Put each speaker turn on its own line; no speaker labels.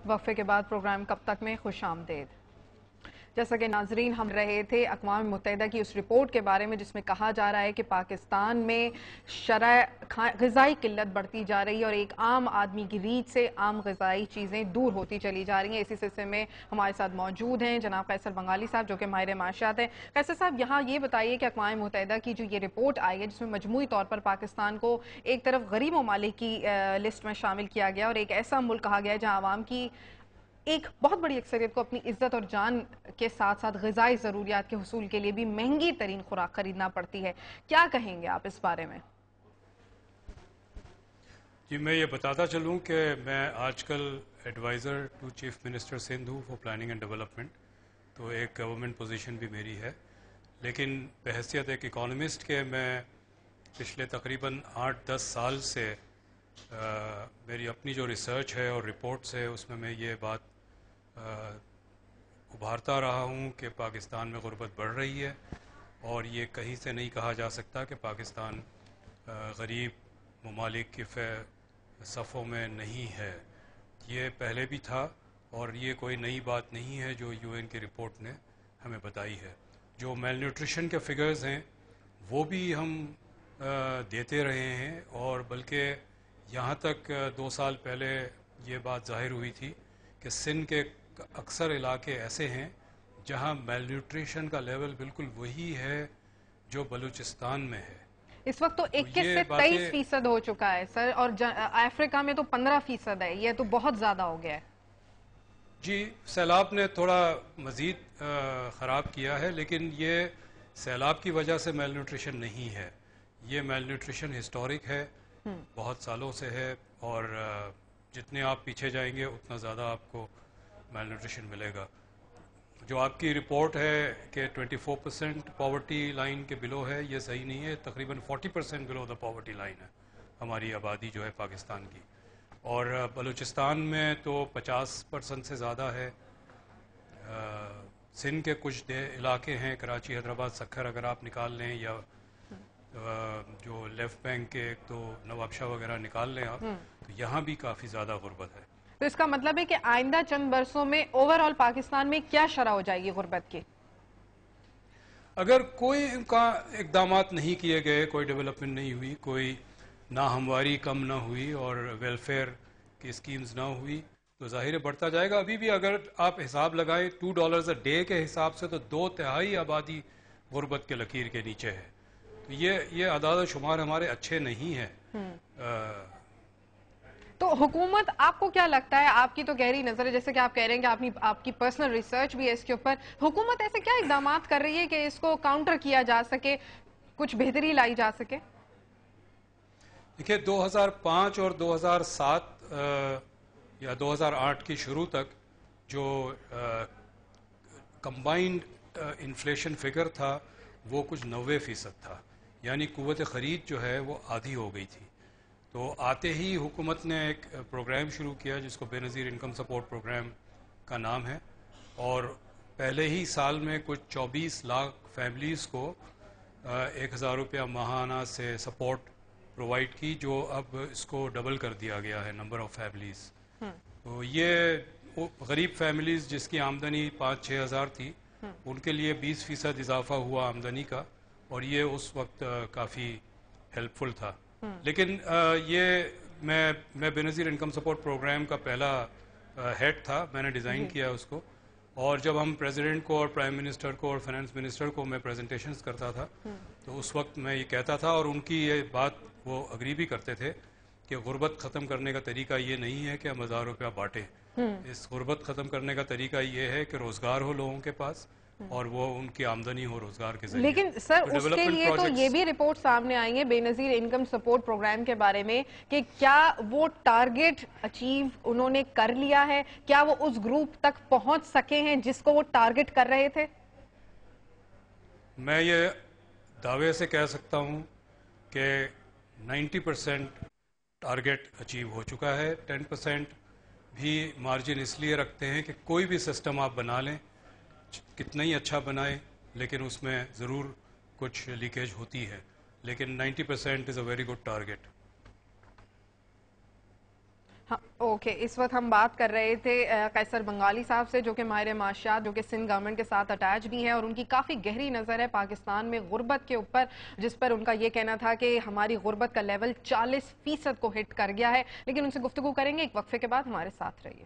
वक्फे के बाद प्रोग्राम कब तक में खुश आमदेद। जैसा कि नाजरीन हम रहे थे अक़वाम मुत्तहिदा की उस रिपोर्ट के बारे में जिसमें कहा जा रहा है कि पाकिस्तान में ग़िज़ाई किल्लत बढ़ती जा रही है और एक आम आदमी की रीच से आम ग़िज़ाई चीज़ें दूर होती चली जा रही हैं। इसी सिलसिले में हमारे साथ मौजूद हैं जनाब कैसर बंगाली साहब जो कि माहिर माशियात हैं। कैसर साहब, यहाँ ये बताइए कि अक़वाम मुत्तहिदा की जो ये रिपोर्ट आई है जिसमें मजमूई तौर पर पाकिस्तान को एक तरफ गरीब ममालिक की लिस्ट में शामिल किया गया और एक ऐसा मुल्क कहा गया है जहाँ आवाम की एक बहुत बड़ी अक्सरियत को अपनी इज्जत और जान के साथ साथ ग़िज़ाई ज़रूरियात के हुसूल के लिए भी महंगी तरीन खुराक खरीदना पड़ती है। क्या कहेंगे आप इस बारे में?
जी, मैं ये बताता चलूँ कि मैं आजकल adviser to chief minister Sindh हूँ फॉर प्लानिंग एंड डेवलपमेंट, तो एक गवर्नमेंट पोजीशन भी मेरी है। लेकिन बहैसियत एक इकोनॉमिस्ट के मैं पिछले तकरीबन 8-10 साल से मेरी अपनी जो रिसर्च है और रिपोर्ट्स है उसमें मैं ये बात उभारता रहा हूँ कि पाकिस्तान में गुर्बत बढ़ रही है और ये कहीं से नहीं कहा जा सकता कि पाकिस्तान गरीब ममालिक के सफ़ों में नहीं है। ये पहले भी था और ये कोई नई बात नहीं है जो यूएन की रिपोर्ट ने हमें बताई है। जो मेल न्यूट्रिशन के फिगर्स हैं वो भी हम देते रहे हैं और बल्कि यहाँ तक 2 साल पहले ये बात ज़ाहिर हुई थी कि सिंध के अक्सर इलाके ऐसे हैं जहाँ मेल न्यूट्रिशन का लेवल बिल्कुल वही है जो बलूचिस्तान में है।
इस वक्त तो 21 से 23% हो चुका है सर, और अफ्रीका में तो 15% है। ये तो बहुत ज़्यादा हो गया है।
जी, सैलाब ने थोड़ा मज़ीद ख़राब किया है, लेकिन ये सैलाब की वजह से मेल न्यूट्रिशन नहीं है। ये मेल न्यूट्रिशन हिस्टोरिक है, बहुत सालों से है और जितने आप पीछे जाएंगे उतना ज़्यादा आपको मेल न्यूट्रिशन मिलेगा। जो आपकी रिपोर्ट है कि 24% पॉवर्टी लाइन के बिलो है, ये सही नहीं है। तकरीबन 40% बिलो द पॉवर्टी लाइन है हमारी आबादी जो है पाकिस्तान की, और बलूचिस्तान में तो 50% से ज़्यादा है। सिंध के कुछ इलाके हैं, कराची, हैदराबाद, सक्खर अगर आप निकाल लें, या जो लेफ्ट बैंक के तो नवाबशाह वगैरह निकाल लें आप, तो यहाँ भी काफ़ी ज़्यादा गुर्बत है।
तो इसका मतलब है कि आइंदा चंद बरसों में ओवरऑल पाकिस्तान में क्या शरह हो जाएगी गुर्बत की?
अगर कोई इक़दामात नहीं किए गए, कोई डेवलपमेंट नहीं हुई, कोई ना हमवारी कम ना हुई और वेलफेयर की स्कीम्स ना हुई, तो ज़ाहिर बढ़ता जाएगा। अभी भी अगर आप हिसाब लगाएं $2 अ डे के हिसाब से, तो 2/3 आबादी गुर्बत के लकीर के नीचे है। तो ये आदाद शुमार हमारे अच्छे नहीं हैं।
तो हुकूमत, आपको क्या लगता है, आपकी तो गहरी नजर है, जैसे कि आप कह रहे हैं कि आपकी पर्सनल रिसर्च भी है इसके ऊपर, हुकूमत ऐसे क्या इक़दामात कर रही है कि इसको काउंटर किया जा सके, कुछ बेहतरी लाई जा सके?
देखिए, 2005 और 2007 या 2008 की शुरू तक जो कंबाइंड इन्फ्लेशन फिगर था वो कुछ 90% था, यानी कुव्वत ख़रीद जो है वो आधी हो गई थी। तो आते ही हुकूमत ने एक प्रोग्राम शुरू किया जिसको बेनज़ीर इनकम सपोर्ट प्रोग्राम का नाम है, और पहले ही साल में कुछ 24 लाख फैमिलीज़ को 1000 रुपया माहाना से सपोर्ट प्रोवाइड की, जो अब इसको डबल कर दिया गया है नंबर ऑफ़ फैमिलीज़। तो ये गरीब फैमिलीज़ जिसकी आमदनी 5-6 हज़ार थी, उनके लिए 20% इजाफा हुआ आमदनी का, और ये उस वक्त काफ़ी हेल्पफुल था। लेकिन ये मैं बेनज़ीर इनकम सपोर्ट प्रोग्राम का पहला हेड था, मैंने डिज़ाइन किया उसको, और जब हम प्रेसिडेंट को और प्राइम मिनिस्टर को और फाइनेंस मिनिस्टर को मैं प्रेजेंटेशंस करता था, तो उस वक्त मैं ये कहता था, और उनकी ये बात वो अग्री भी करते थे, कि गुर्बत ख़त्म करने का तरीका ये नहीं है कि हम 1000 रुपया बांटें। इस गुर्बत ख़त्म करने का तरीका ये है कि रोज़गार हो लोगों के पास और वो उनकी आमदनी हो रोजगार के जरिए।
लेकिन सर तो उसके लिए तो ये भी रिपोर्ट सामने आई है बेनज़ीर इनकम सपोर्ट प्रोग्राम के बारे में कि क्या वो टारगेट अचीव उन्होंने कर लिया है, क्या वो उस ग्रुप तक पहुंच सके हैं जिसको वो टारगेट कर रहे थे?
मैं ये दावे से कह सकता हूं कि 90% टारगेट अचीव हो चुका है। 10% भी मार्जिन इसलिए रखते हैं कि कोई भी सिस्टम आप बना लें, कितना ही अच्छा बनाए, लेकिन उसमें ज़रूर कुछ लीकेज होती है, लेकिन 90% is a very good target.
ہاں اوکے، اس وقت ہم بات کر رہے تھے قیصر بنگالی صاحب سے، جو کہ ماہر معاشیات، جو کہ سندھ گورنمنٹ کے ساتھ اٹیچ بھی ہیں، اور ان کی کافی گہری نظر ہے پاکستان میں غربت کے اوپر، جس پر ان کا یہ کہنا تھا کہ ہماری غربت کا لیول 40% کو ہٹ کر گیا ہے. لیکن ان سے گفتگو کریں گے ایک وقفے کے بعد. ہمارے ساتھ رہیے.